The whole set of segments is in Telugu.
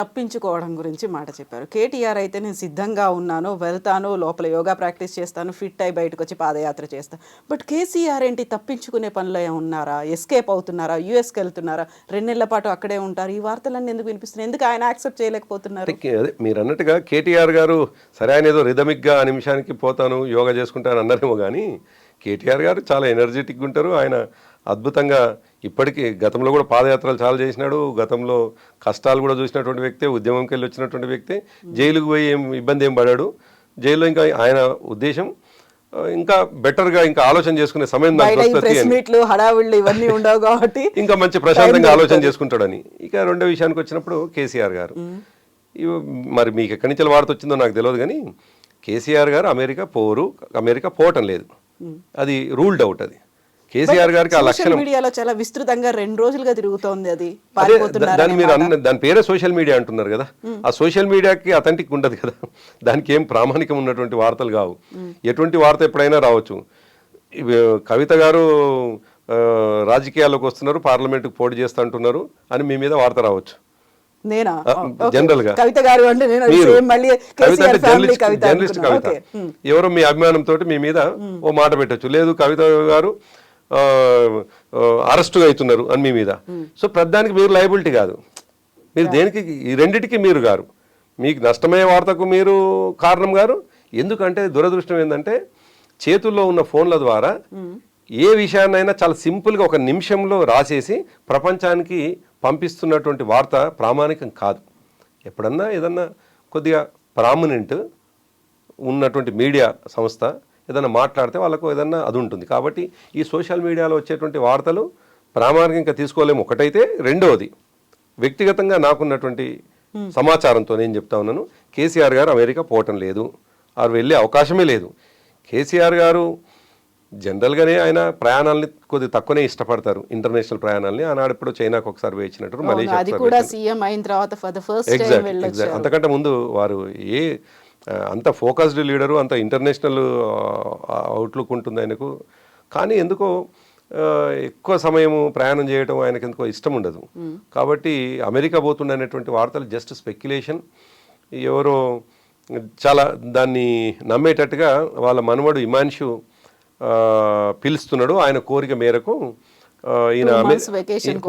తప్పించుకోవడం గురించి మాట చెప్పారు. కేటీఆర్ అయితే నేను సిద్ధంగా ఉన్నాను, వెళ్తాను, లోపల యోగా ప్రాక్టీస్ చేస్తాను, ఫిట్ అయి బయటకు వచ్చి పాదయాత్ర చేస్తాను. బట్ కేసీఆర్ ఏంటి తప్పించుకునే పనిలో ఉన్నారా, ఎస్కేప్ అవుతున్నారా, యూఎస్కి వెళ్తున్నారా, 2 నెలల పాటు అక్కడే ఉంటారు? ఈ వార్తలన్నీ ఎందుకు వినిపిస్తున్నాయి? ఎందుకు ఆయన యాక్సెప్ట్ చేయలేకపోతున్నారు? అదే మీరు అన్నట్టుగా కేటీఆర్ గారు సరే ఆయన ఏదో రిథమిక్గా ఆ నిమిషానికి పోతాను యోగా చేసుకుంటాను అన్నారేమో, కానీ కేటీఆర్ గారు చాలా ఎనర్జెటిక్గా ఉంటారు. ఆయన అద్భుతంగా ఇప్పటికీ గతంలో కూడా పాదయాత్రలు చాలా చేసినాడు. గతంలో కష్టాలు కూడా చూసినటువంటి వ్యక్తే, ఉద్యమంకి వెళ్ళి వచ్చినటువంటి వ్యక్తే, జైలుకు పోయి ఇబ్బంది ఏం పడాడు. జైల్లో ఇంకా ఆయన ఉద్దేశం ఇంకా బెటర్గా ఇంకా ఆలోచన చేసుకునే సమయం ఇంకా మంచి ప్రశాంతంగా ఆలోచన చేసుకుంటాడని. ఇక రెండో విషయానికి వచ్చినప్పుడు కేసీఆర్ గారు మరి మీకు ఎక్కడి నుంచి వార్త వచ్చిందో నాకు తెలియదు, కానీ కేసీఆర్ గారు అమెరికా పోవటం లేదు, అది రూల్డ్ అవుట్. అది కేసీఆర్ గారికి ఆ లక్షణం మీడియాలో చాలా విస్తృతంగా 2 రోజులుగా తిరుగుతోంది. అది దాని మీరు దాని పేరే సోషల్ మీడియా అంటున్నారు కదా, ఆ సోషల్ మీడియాకి అథెంటిక్ ఉండదు కదా, దానికి ఏం ప్రామాణికం ఉన్నటువంటి వార్తలు కావు. ఎటువంటి వార్త ఎప్పుడైనా రావచ్చు. కవిత గారు రాజకీయాల్లోకి వస్తున్నారు, పార్లమెంట్కి పోటీ చేస్తా అంటున్నారు అని మీ మీద వార్త రావచ్చు. జనరల్ గా కవిత గారు అంటే జర్నలిస్ట్ కవిత ఎవరో మీ అభిమానంతో మీ మీద ఓ మాట పెట్టచ్చు, లేదు కవిత గారు అరెస్టుగా అవుతున్నారు అని మీ మీద. సో ప్రధానికి మీరు లయబిలిటీ కాదు, మీరు దేనికి ఈ రెండిటికి మీరు గారు, మీకు నష్టమయ్యే వార్తకు మీరు కారణం గారు. ఎందుకంటే దురదృష్టం ఏంటంటే చేతుల్లో ఉన్న ఫోన్ల ద్వారా ఏ విషయాన్నైనా చాలా సింపుల్గా ఒక నిమిషంలో రాసేసి ప్రపంచానికి పంపిస్తున్నటువంటి వార్త ప్రామాణికం కాదు. ఎప్పుడన్నా ఏదన్నా కొద్దిగా ప్రామినెంట్ ఉన్నటువంటి మీడియా సంస్థ ఏదైనా మాట్లాడితే వాళ్ళకు ఏదన్నా అది ఉంటుంది. కాబట్టి ఈ సోషల్ మీడియాలో వచ్చేటువంటి వార్తలు ప్రామాణికంగా తీసుకోలేము ఒకటైతే. రెండవది వ్యక్తిగతంగా నాకున్నటువంటి సమాచారంతో నేను చెప్తా ఉన్నాను, కేసీఆర్ గారు అమెరికా పోవటం లేదు, వారు వెళ్ళే అవకాశమే లేదు. కేసీఆర్ గారు జనరల్గానే ఆయన ప్రయాణాలని కొద్దిగా తక్కువనే ఇష్టపడతారు, ఇంటర్నేషనల్ ప్రయాణాలని. ఆనాడు ఎప్పుడో చైనాకు ఒకసారి వేయించినట్టు, మలేషియా అంతకంటే ముందు వారు అంత ఫోకస్డ్ లీడరు, అంత ఇంటర్నేషనల్ అవుట్లుక్ ఉంటుంది ఆయనకు. కానీ ఎందుకో ఎక్కువ సమయము ప్రయాణం చేయడం ఆయనకు ఎందుకో ఇష్టం ఉండదు. కాబట్టి అమెరికా పోతుండనేటువంటి వార్తలు జస్ట్ స్పెక్యులేషన్. ఎవరో చాలా దాన్ని నమ్మేటట్టుగా వాళ్ళ మనవడు ఇమాన్షు పిలుస్తున్నాడు, ఆయన కోరిక మేరకు ఈయన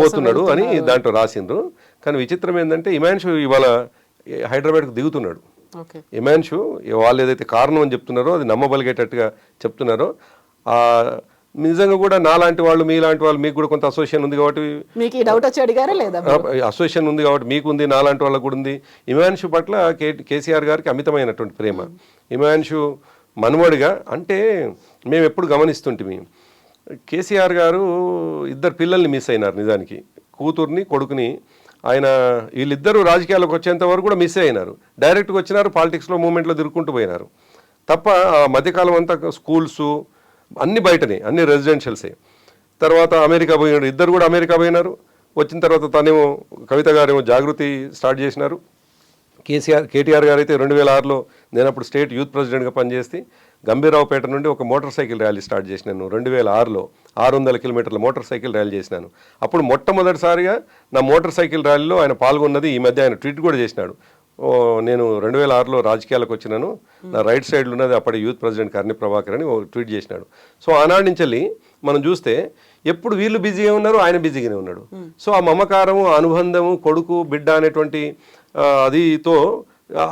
పోతున్నాడు అని దాంట్లో రాసిండ్రు. కానీ విచిత్రం ఏంటంటే ఇమాన్షు ఇవాళ హైదరాబాద్కు దిగుతున్నాడు. ఇమాన్షు వాళ్ళు ఏదైతే కారణం అని చెప్తున్నారో అది నమ్మబలిగేటట్టుగా చెప్తున్నారో, నిజంగా కూడా నాలాంటి వాళ్ళు మీలాంటి వాళ్ళు మీకు కూడా కొంత అసోసియేషన్ ఉంది కాబట్టి అసోసియేషన్ ఉంది కాబట్టి మీకు ఉంది, నాలాంటి వాళ్ళకు కూడా ఉంది. ఇమాన్షు పట్ల కేసీఆర్ గారికి అమితమైనటువంటి ప్రేమ. ఇమాన్షు మనవడిగా అంటే మేము ఎప్పుడు గమనిస్తుంటే కేసీఆర్ గారు 2 పిల్లల్ని మిస్ అయినారు. నిజానికి కూతుర్ని కొడుకుని ఆయన వీళ్ళిద్దరూ రాజకీయాలకు వచ్చేంత వరకు కూడా మిస్ అయినారు. డైరెక్ట్గా వచ్చినారు, పాలిటిక్స్లో మూమెంట్లో తిరుగుకుంటూ పోయినారు తప్ప ఆ మధ్యకాలం అంతా స్కూల్స్ అన్ని బయటనే, అన్ని రెసిడెన్షియల్సే. తర్వాత అమెరికా పోయినారు, 2 కూడా అమెరికా పోయినారు. వచ్చిన తర్వాత తనేమో కవిత గారేమో జాగృతి స్టార్ట్ చేసినారు. కేటీఆర్ గారు అయితే 2006లో నేను అప్పుడు స్టేట్ యూత్ ప్రెసిడెంట్గా పనిచేస్తే గంభీరావుపేట నుండి ఒక మోటార్ సైకిల్ ర్యాలీ స్టార్ట్ చేసినాను. 2006లో 600 కిలోమీటర్ల మోటార్ సైకిల్ ర్యాలీ చేసినాను. అప్పుడు మొట్టమొదటిసారిగా నా మోటార్ సైకిల్ ర్యాలీలో ఆయన పాల్గొన్నది. ఈ మధ్య ఆయన ట్వీట్ కూడా చేసినాడు, నేను 2006లో రాజకీయాలకు వచ్చినాను, నా రైట్ సైడ్లో ఉన్నది అప్పటి యూత్ ప్రెసిడెంట్ కర్ణి ప్రభాకర్ అని ట్వీట్ చేసినాడు. సో ఆనాడు నుంచి వెళ్ళి మనం చూస్తే ఎప్పుడు వీళ్ళు బిజీగా ఉన్నారు, ఆయన బిజీగానే ఉన్నాడు. సో ఆ మమకారము, అనుబంధము, కొడుకు బిడ్డ అనేటువంటి అదితో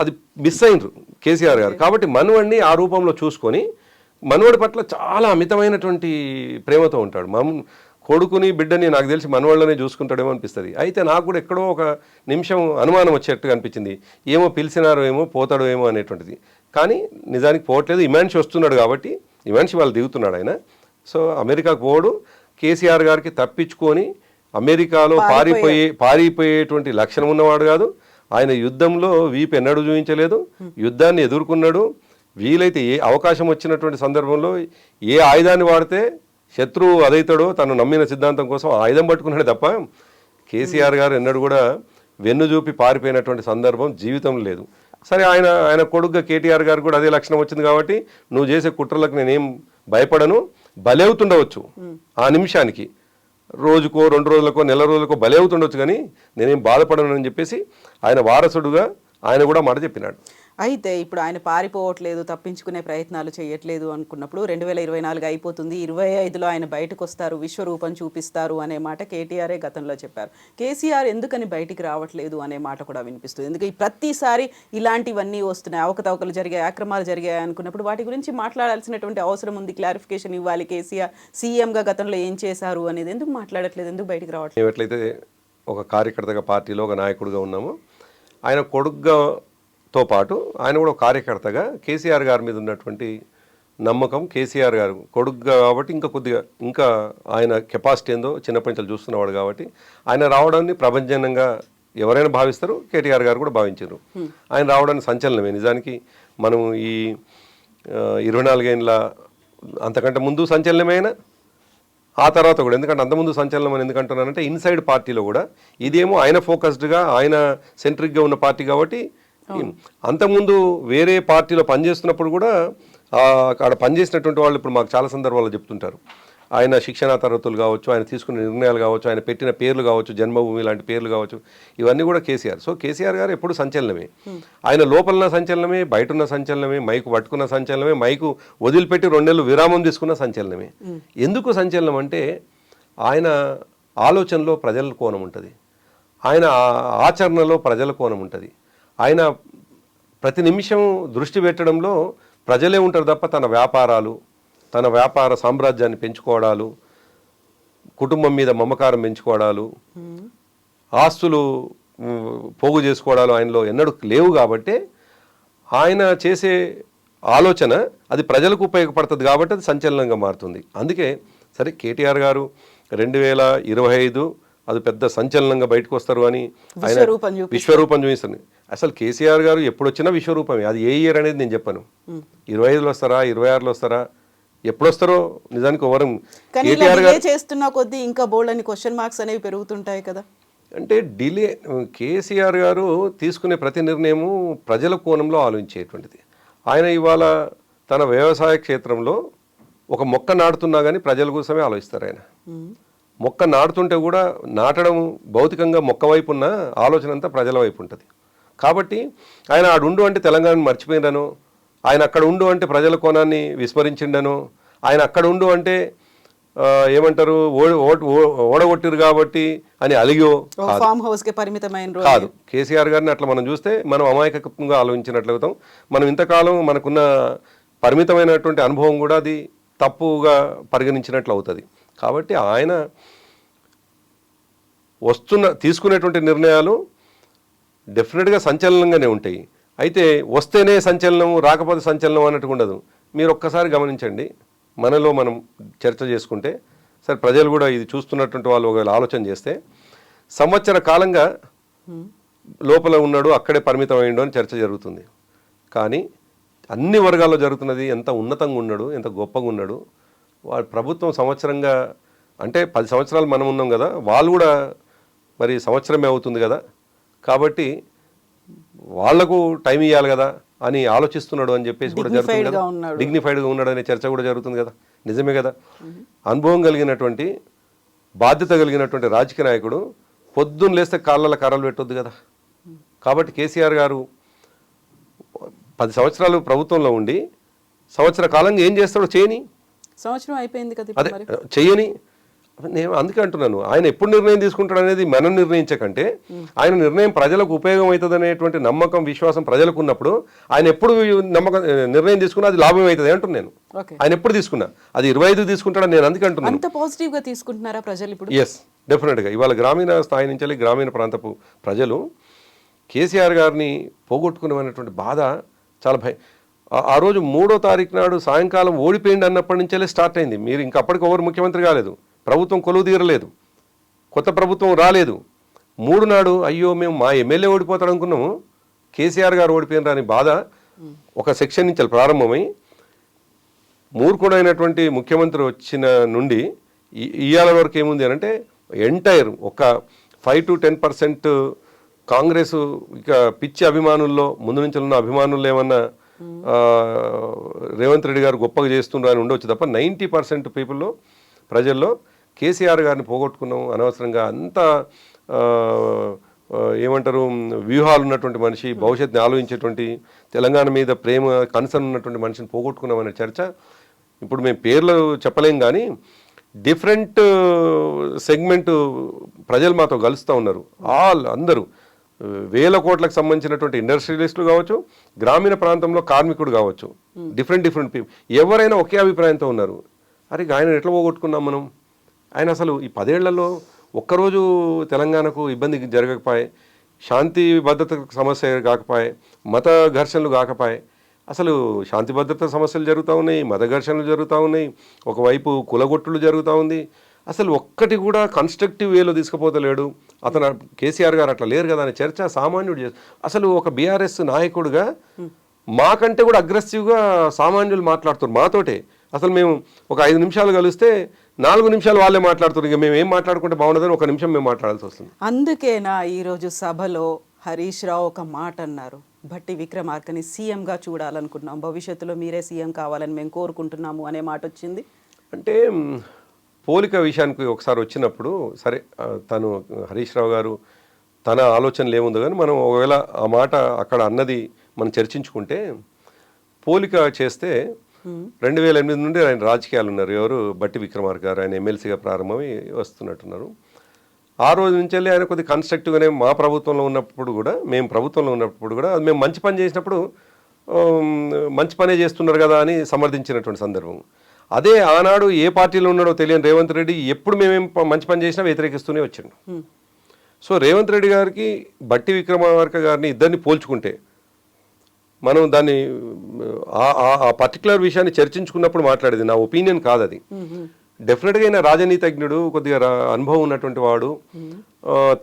అది మిస్ అయినరు కేసీఆర్ గారు. కాబట్టి మనవడిని ఆ రూపంలో చూసుకొని మనవడి పట్ల చాలా అమితమైనటువంటి ప్రేమతో ఉంటాడు. కొడుకుని బిడ్డని నాకు తెలిసి మనవాళ్ళనే చూసుకుంటాడేమో అనిపిస్తుంది. అయితే నాకు కూడా ఎక్కడో ఒక నిమిషం అనుమానం వచ్చేట్టుగా అనిపించింది, ఏమో పిలిచినారో ఏమో పోతాడో ఏమో అనేటువంటిది. కానీ నిజానికి పోవట్లేదు. ఇమాన్షి వస్తున్నాడు కాబట్టి ఇమాన్షి వాళ్ళు దిగుతున్నాడు ఆయన. సో అమెరికాకు పోవడు, కేసీఆర్ గారికి తప్పించుకొని అమెరికాలో పారిపోయేటువంటి లక్షణం ఉన్నవాడు కాదు. ఆయన యుద్ధంలో వీపు ఎన్నడూ చూపించలేదు, యుద్ధాన్ని ఎదుర్కొన్నాడు. వీలైతే ఏ అవకాశం వచ్చినటువంటి సందర్భంలో ఏ ఆయుధాన్ని వాడితే శత్రువు అదైతాడో తను నమ్మిన సిద్ధాంతం కోసం ఆయుధం పట్టుకున్నాడు తప్ప కేసీఆర్ గారు ఎన్నడూ కూడా వెన్ను చూపి పారిపోయినటువంటి సందర్భం జీవితంలో లేదు. సరే ఆయన కొడుగ్గా కేటీఆర్ గారు కూడా అదే లక్షణం వచ్చింది కాబట్టి నువ్వు చేసే కుట్రలకు నేనేం భయపడను, బలవుతుండవచ్చు ఆ నిమిషానికి, రోజుకో 2 రోజులకో నెల రోజులకో బలి అవుతుండొచ్చు, కానీ నేనేం బాధపడను అని చెప్పేసి ఆయన వారసుడుగా ఆయన కూడా మాట చెప్పినాడు. అయితే ఇప్పుడు ఆయన పారిపోవట్లేదు, తప్పించుకునే ప్రయత్నాలు చేయట్లేదు అనుకున్నప్పుడు 2024 అయిపోతుంది, 25లో ఆయన బయటకు వస్తారు, విశ్వరూపం చూపిస్తారు అనే మాట కేటీఆరే గతంలో చెప్పారు. కేసీఆర్ ఎందుకని బయటికి రావట్లేదు అనే మాట కూడా వినిపిస్తుంది. ఎందుకంటే ప్రతిసారి ఇలాంటివన్నీ వస్తున్నాయి, అవకతవకలు జరిగాయి, అక్రమాలు జరిగాయి అనుకున్నప్పుడు వాటి గురించి మాట్లాడాల్సినటువంటి అవసరం ఉంది, క్లారిఫికేషన్ ఇవ్వాలి. కేసీఆర్ సీఎంగా గతంలో ఏం చేశారు అనేది ఎందుకు మాట్లాడట్లేదు, ఎందుకు బయటికి రావట్లేదు? మేము ఎట్లయితే ఒక కార్యకర్తగా పార్టీలో ఒక నాయకుడిగా ఉన్నామో, ఆయన కొడుకుతో పాటు ఆయన కూడా ఒక కార్యకర్తగా కేసీఆర్ గారి మీద ఉన్నటువంటి నమ్మకం, కేసీఆర్ గారు కొడుకుగా కాబట్టి ఇంకా ఆయన కెపాసిటీ ఏందో చిన్నప్పటి నుంచి చూస్తున్నవాడు కాబట్టి ఆయన రావడాన్ని ప్రభంజనంగా ఎవరైనా భావిస్తారు, కేటీఆర్ గారు కూడా భావించారు. ఆయన రావడానికి సంచలనమే. నిజానికి మనం ఈ 24 ఏళ్ళ అంతకంటే ముందు సంచలనమైన ఆ తర్వాత కూడా, ఎందుకంటే అంతకుముందు సంచలనం అని ఎందుకంటున్నానంటే ఇన్సైడ్ పార్టీలో కూడా ఇదేమో ఆయన ఫోకస్డ్గా ఆయన సెంట్రిక్గా ఉన్న పార్టీ కాబట్టి, అంతకుముందు వేరే పార్టీలో పనిచేస్తున్నప్పుడు కూడా అక్కడ పనిచేసినటువంటి వాళ్ళు ఇప్పుడు మాకు చాలా సందర్భాల్లో చెప్తుంటారు. ఆయన శిక్షణా తరగతులు కావచ్చు, ఆయన తీసుకునే నిర్ణయాలు కావచ్చు, ఆయన పెట్టిన పేర్లు కావచ్చు, జన్మభూమి లాంటి పేర్లు కావచ్చు, ఇవన్నీ కూడా కేసీఆర్. సో కేసీఆర్ గారు ఎప్పుడు సంచలనమే. ఆయన లోపలన్న సంచలనమే, బయట ఉన్న సంచలనమే, మైకు పట్టుకున్న సంచలనమే, మైకు వదిలిపెట్టి 2 నెలలు విరామం తీసుకున్న సంచలనమే. ఎందుకు సంచలనం అంటే ఆయన ఆలోచనలో ప్రజల కోణం ఉంటుంది, ఆయన ఆచరణలో ప్రజల కోణం ఉంటుంది, ఆయన ప్రతి నిమిషం దృష్టి పెట్టడంలో ప్రజలే ఉంటారు తప్ప తన వ్యాపార సామ్రాజ్యాన్ని పెంచుకోవడాలు, కుటుంబం మీద మమకారం పెంచుకోవడాలు, ఆస్తులు పోగు చేసుకోవడాలు ఆయనలో ఎన్నడూ లేవు. కాబట్టి ఆయన చేసే ఆలోచన అది ప్రజలకు ఉపయోగపడుతుంది కాబట్టి అది సంచలనంగా మారుతుంది. అందుకే సరే కేటీఆర్ గారు 2025 అది పెద్ద సంచలనంగా బయటకు వస్తారు అని ఆయన విశ్వరూపం చూపిస్తుంది. అసలు కేసీఆర్ గారు ఎప్పుడు వచ్చినా విశ్వరూపమే. అది ఏ ఇయర్ అనేది నేను చెప్పను. 25లో వస్తారా, 26లో వస్తారా, ఎప్పుడు వస్తారో నిజానికి ఎవరం. కేటీఆర్ గారు చేస్తున్న కొద్దీ ఇంకా బోల్డ్ అని క్వశ్చన్ మార్క్స్ అనేవి పెరుగుతుంటాయి కదా. అంటే కేసీఆర్ గారు తీసుకునే ప్రతి నిర్ణయము ప్రజల కోణంలో ఆలోచించేటువంటిది. ఆయన ఇవాళ తన వ్యవసాయ క్షేత్రంలో ఒక మొక్క నాటుతున్నా కానీ ప్రజల కోసమే ఆలోచిస్తారు. ఆయన మొక్క నాటుతుంటే కూడా నాటడం భౌతికంగా మొక్క వైపు ఉన్న ఆలోచన అంతా ప్రజల వైపు ఉంటుంది. కాబట్టి ఆయన ఆడుండు అంటే తెలంగాణను మర్చిపోయినను, ఆయన అక్కడ ఉండు అంటే ప్రజల కోణాన్ని విస్మరించిండను, ఆయన అక్కడ ఉండు అంటే ఏమంటారు ఓడగొట్టిరు కాబట్టి అని అలిగో ఫామ్ హౌస్ కి పరిమితమైన కాదు. కేసీఆర్ గారిని అట్లా మనం చూస్తే మనం అమాయకంగా ఆలోచించినట్లు అవుతాం. మనం ఇంతకాలం మనకున్న పరిమితమైనటువంటి అనుభవం కూడా అది తప్పుగా పరిగణించినట్లు అవుతుంది. కాబట్టి ఆయన తీసుకునేటువంటి నిర్ణయాలు డెఫినెట్గా సంచలనంగానే ఉంటాయి. అయితే వస్తేనే సంచలనం, రాకపోతే సంచలనం అన్నట్టు ఉండదు. మీరు ఒక్కసారి గమనించండి, మనలో మనం చర్చ చేసుకుంటే, సరే ప్రజలు కూడా ఇది చూస్తున్నటువంటి వాళ్ళు ఒకవేళ ఆలోచన చేస్తే, సంవత్సర కాలంగా లోపల ఉన్నాడు, అక్కడే పరిమితమైండు అని చర్చ జరుగుతుంది. కానీ అన్ని వర్గాల్లో జరుగుతున్నది ఎంత ఉన్నతంగా ఉన్నాడు, ఎంత గొప్పగా ఉన్నాడు. వాడు ప్రభుత్వం సంవత్సరంగా అంటే 10 సంవత్సరాలు మనం ఉన్నాం కదా, వాళ్ళు కూడా మరి సంవత్సరమే అవుతుంది కదా, కాబట్టి వాళ్లకు టైం ఇవ్వాలి కదా అని ఆలోచిస్తున్నాడు అని చెప్పేసి కూడా జరుగుతుంది కదా. డిగ్నిఫైడ్గా ఉన్నాడు అనే చర్చ కూడా జరుగుతుంది కదా. నిజమే కదా. అనుభవం కలిగినటువంటి, బాధ్యత కలిగినటువంటి రాజకీయ నాయకుడు పొద్దున్న లేస్తే కాళ్ళ కర్రలు పెట్టొద్దు కదా. కాబట్టి కేసీఆర్ గారు 10 సంవత్సరాలు ప్రభుత్వంలో ఉండి సంవత్సర కాలంగా ఏం చేస్తాడో చేయని, సంవత్సరం అయిపోయింది కదా, అదే చెయ్యని. నేను అందుకే అంటున్నాను, ఆయన ఎప్పుడు నిర్ణయం తీసుకుంటాడు అనేది మనం నిర్ణయించకంటే, ఆయన నిర్ణయం ప్రజలకు ఉపయోగం అవుతుంది అనేటువంటి నమ్మకం, విశ్వాసం ప్రజలకు ఉన్నప్పుడు ఆయన ఎప్పుడు నిర్ణయం తీసుకున్నా అది లాభం అవుతుంది అంటున్నాను నేను. ఆయన ఎప్పుడు తీసుకున్నా అది 25 తీసుకుంటాడని నేను అందుకే అంటున్నాను. అంత పాజిటివ్ గా తీసుకుంటున్నారా ప్రజలు ఇప్పుడు? ఎస్, డెఫినెట్గా. ఇవాళ గ్రామీణ స్థాయి నుంచి గ్రామీణ ప్రాంతపు ప్రజలు కేసీఆర్ గారిని పోగొట్టుకునేటువంటి బాధ చాలా ఆ రోజు 3వ తారీఖు నాడు సాయంకాలం ఓడిపోయింది అన్నప్పటి నుంచే స్టార్ట్ అయింది. మీరు ఇంకా అప్పటికి ఎవరు ముఖ్యమంత్రి కాలేదు, ప్రభుత్వం కొలువు తీరలేదు, కొత్త ప్రభుత్వం రాలేదు. 3 నాడు అయ్యో మేము మా ఎమ్మెల్యే ఓడిపోతాడు అనుకున్నాము, కేసీఆర్ గారు ఓడిపోయినారు అని బాధ ఒక సెక్షన్ నుంచి ప్రారంభమై, మూర్ఖుడైనటువంటి ముఖ్యమంత్రి వచ్చిన నుండి ఇవాళ వరకు ఏముంది అని అంటే ఎంటైర్ ఒక 5 to 10% కాంగ్రెస్ ఇక పిచ్చి అభిమానుల్లో, ముందు నుంచి ఉన్న అభిమానుల్లో ఏమన్నా రేవంత్ రెడ్డి గారు గొప్పగా చేస్తున్నారు అని ఉండొచ్చు తప్ప 90% పీపుల్లో, ప్రజల్లో కేసీఆర్ గారిని పోగొట్టుకున్నాం అనవసరంగా అంత ఏమంటారు వ్యూహాలు ఉన్నటువంటి మనిషి, భవిష్యత్తుని ఆలోచించేటువంటి, తెలంగాణ మీద ప్రేమ కన్సర్న్ ఉన్నటువంటి మనిషిని పోగొట్టుకున్నామనే చర్చ ఇప్పుడు మేము పేర్లు చెప్పలేం కానీ డిఫరెంట్ సెగ్మెంట్ ప్రజలు మాతో కలుస్తూ ఉన్నారు. అందరూ వేల కోట్లకు సంబంధించినటువంటి ఇండస్ట్రియలిస్టులు కావచ్చు, గ్రామీణ ప్రాంతంలో కార్మికుడు కావచ్చు, డిఫరెంట్ పీపుల్ ఎవరైనా ఒకే అభిప్రాయంతో ఉన్నారు. అరే ఆయన ఎట్లా పోగొట్టుకున్నాం మనం? ఆయన అసలు ఈ 10 ఏళ్లలో ఒక్కరోజు తెలంగాణకు ఇబ్బంది జరగకపోయే, శాంతి భద్రత సమస్య కాకపోయే, మత ఘర్షణలు కాకపోయే, అసలు శాంతి భద్రత సమస్యలు జరుగుతూ ఉన్నాయి, మత ఘర్షణలు జరుగుతూ ఉన్నాయి, ఒకవైపు కులగొట్టులు జరుగుతూ ఉంది. అసలు ఒక్కటి కూడా కన్స్ట్రక్టివ్ వేలో తీసుకుపోతలేడు. అతను కేసీఆర్ గారు అట్లా లేరు కదా అనే చర్చ సామాన్యుడు అసలు ఒక బీఆర్ఎస్ నాయకుడుగా మాకంటే కూడా అగ్రెసివ్గా సామాన్యులు మాట్లాడుతారు మాతోటే. అసలు మేము ఒక 5 నిమిషాలు కలిస్తే 4 నిమిషాలు వాళ్ళే మాట్లాడుతున్నారు. ఇక మేము ఏం మాట్లాడుకుంటే బాగుండదని 1 నిమిషం మేము మాట్లాడాల్సి వస్తుంది. అందుకేనా ఈరోజు సభలో హరీష్ రావు ఒక మాట అన్నారు, భట్టి విక్రమార్కని సీఎంగా చూడాలనుకున్నాం, భవిష్యత్తులో మీరే సీఎం కావాలని మేము కోరుకుంటున్నాము అనే మాట వచ్చింది. అంటే పోలిక విషయానికి ఒకసారి వచ్చినప్పుడు సరే తను హరీష్ రావు గారు తన ఆలోచనలు ఏముందో కానీ మనం ఒకవేళ ఆ మాట అక్కడ అన్నది మనం చర్చించుకుంటే, పోలిక చేస్తే 2008 నుండి ఆయన రాజకీయాలు ఉన్నారు. ఎవరు? భట్టి విక్రమార్క గారు. ఆయన ఎమ్మెల్సీగా ప్రారంభమై వస్తున్నట్టున్నారు. ఆ రోజు నుంచి వెళ్ళి ఆయన కొద్దిగా కన్స్ట్రక్టివ్గానే మా ప్రభుత్వంలో ఉన్నప్పుడు కూడా, మేము ప్రభుత్వంలో ఉన్నప్పుడు కూడా మేము మంచి పని చేసినప్పుడు మంచి పనే చేస్తున్నారు కదా అని సమర్థించినటువంటి సందర్భం. అదే ఆనాడు ఏ పార్టీలో ఉన్నాడో తెలియని రేవంత్ రెడ్డి ఎప్పుడు మేమేం మంచి పని చేసినా వ్యతిరేకిస్తూనే వచ్చిండు. సో రేవంత్ రెడ్డి గారికి భట్టి విక్రమార్క గారిని ఇద్దరిని పోల్చుకుంటే మనం దాన్ని ఆ పర్టికులర్ విషయాన్ని చర్చించుకున్నప్పుడు మాట్లాడేది నా ఒపీనియన్ కాదు అది. డెఫినెట్గా అయినా రాజనీతిజ్ఞుడు, కొద్దిగా అనుభవం ఉన్నటువంటి వాడు,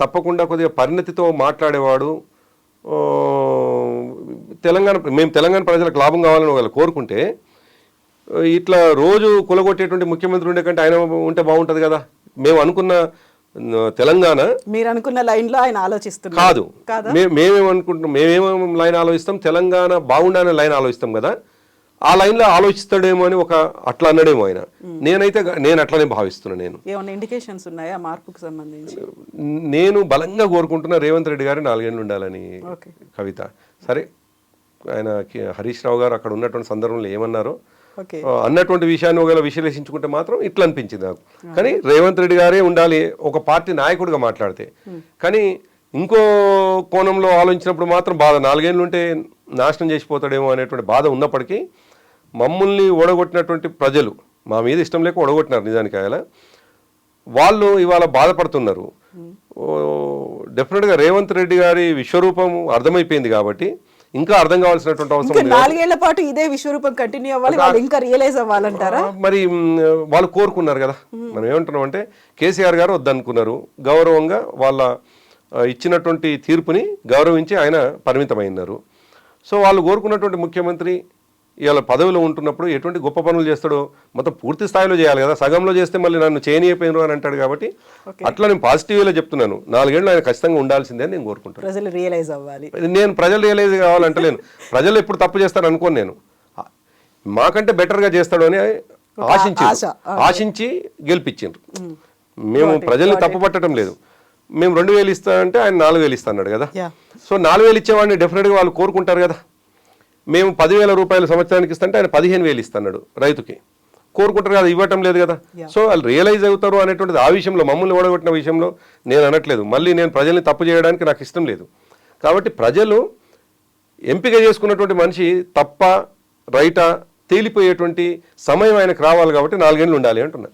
తప్పకుండా కొద్దిగా పరిణతితో మాట్లాడేవాడు. మేము తెలంగాణ ప్రజలకు లాభం కావాలని ఒకవేళ కోరుకుంటే ఇట్లా రోజు కులగొట్టేటువంటి ముఖ్యమంత్రి ఉండే కంటే ఆయన ఉంటే బాగుంటుంది కదా. మేము అనుకున్న తెలంగాణ మీరు అనుకున్న లైన్లో ఆయన ఆలోచిస్తున్నారు కాదు. మేమేమనుకుంటున్నాం, మేమేమో లైన్ ఆలోచిస్తాం, తెలంగాణ బాగుండాలనే లైన్ ఆలోచిస్తాం కదా. ఆ లైన్లో ఆలోచిస్తాడేమో అని అట్లా అన్నాడేమో ఆయన. నేను అట్లనే భావిస్తున్నా. నేను ఏమైనా ఇండికేషన్స్ ఉన్నాయా మార్పుకు సంబంధించి? నేను బలంగా కోరుకుంటున్నా రేవంత్ రెడ్డి గారు 4 ఏళ్ళు ఉండాలని. కవిత సరే, ఆయన హరీష్ రావు గారు అక్కడ ఉన్నటువంటి సందర్భంలో ఏమన్నారో అన్నటువంటి విషయాన్ని ఒకవేళ విశ్లేషించుకుంటే మాత్రం ఇట్లా అనిపించింది నాకు. కానీ రేవంత్ రెడ్డి గారే ఉండాలి ఒక పార్టీ నాయకుడిగా మాట్లాడితే. కానీ ఇంకో కోణంలో ఆలోచించినప్పుడు మాత్రం బాధ, 4 ఏళ్ళు ఉంటే నాశనం చేసిపోతాడేమో అనేటువంటి బాధ ఉన్నప్పటికీ మమ్మల్ని ఓడగొట్టినటువంటి ప్రజలు, మా మీద ఇష్టం లేక ఓడగొట్టినారు నిజానికి. ఆయన వాళ్ళు ఇవాళ బాధపడుతున్నారు. డెఫినెట్గా రేవంత్ రెడ్డి గారి విశ్వరూపం అర్థమైపోయింది కాబట్టి ఇంకా అర్థం కావాల్సినటువంటి అవసరం 4 ఏళ్ల పాటు ఇదే విశ్వరూపం కంటిన్యూ అవ్వాలి, వాళ్ళు ఇంకా రియలైజ్ అవ్వాలంటారా? మరి వాళ్ళు కోరుకున్నారు కదా. మనం ఏమంటున్నాం అంటే కేసీఆర్ గారు వద్దనుకున్నారు, గౌరవంగా వాళ్ళ ఇచ్చినటువంటి తీర్పుని గౌరవించి ఆయన పరిమితమైనారు. సో వాళ్ళు కోరుకున్నటువంటి ముఖ్యమంత్రి ఇవాళ పదవిలో ఉంటున్నప్పుడు ఎటువంటి గొప్ప పనులు చేస్తాడో మొత్తం పూర్తి స్థాయిలో చేయాలి కదా. సగంలో చేస్తే మళ్ళీ నన్ను చేయనియపోయినారు అని అంటాడు. కాబట్టి అట్లా నేను పాజిటివ్గా చెప్తున్నాను. 4 ఏళ్ళు ఆయన ఖచ్చితంగా ఉండాల్సిందే అని నేను కోరుకుంటాను. ప్రజలు రియలైజ్ అవ్వాలి. నేను ప్రజలు రియలైజ్ కావాలంటలేను. ప్రజలు ఎప్పుడు తప్పు చేస్తాను అనుకోను. నేను మాకంటే బెటర్గా చేస్తాడు అని ఆశించి గెలిపించారు. మేము ప్రజల్ని తప్పు పట్టడం లేదు. మేము 2000 ఇస్తానంటే ఆయన 4000 ఇస్తా అన్నాడు కదా. సో 4000 ఇచ్చేవాడిని డెఫినెట్గా వాళ్ళు కోరుకుంటారు కదా. మేము 10,000 రూపాయలు సంవత్సరానికి ఇస్తుంటే ఆయన 15,000 ఇస్తున్నాడు రైతుకి, కోరుకుంటారు కదా, ఇవ్వటం లేదు కదా. సో వాళ్ళు రియలైజ్ అవుతారు అనేటువంటిది ఆ విషయంలో, మమ్మల్ని ఓడగొట్టిన విషయంలో నేను అనట్లేదు. మళ్ళీ నేను ప్రజల్ని తప్పు చేయడానికి నాకు ఇష్టం లేదు. కాబట్టి ప్రజలు ఎంపిక చేసుకున్నటువంటి మనిషి తప్ప రైటా తేలిపోయేటువంటి సమయం ఆయనకు రావాలి. కాబట్టి 4 ఏళ్ళు ఉండాలి అంటున్నా.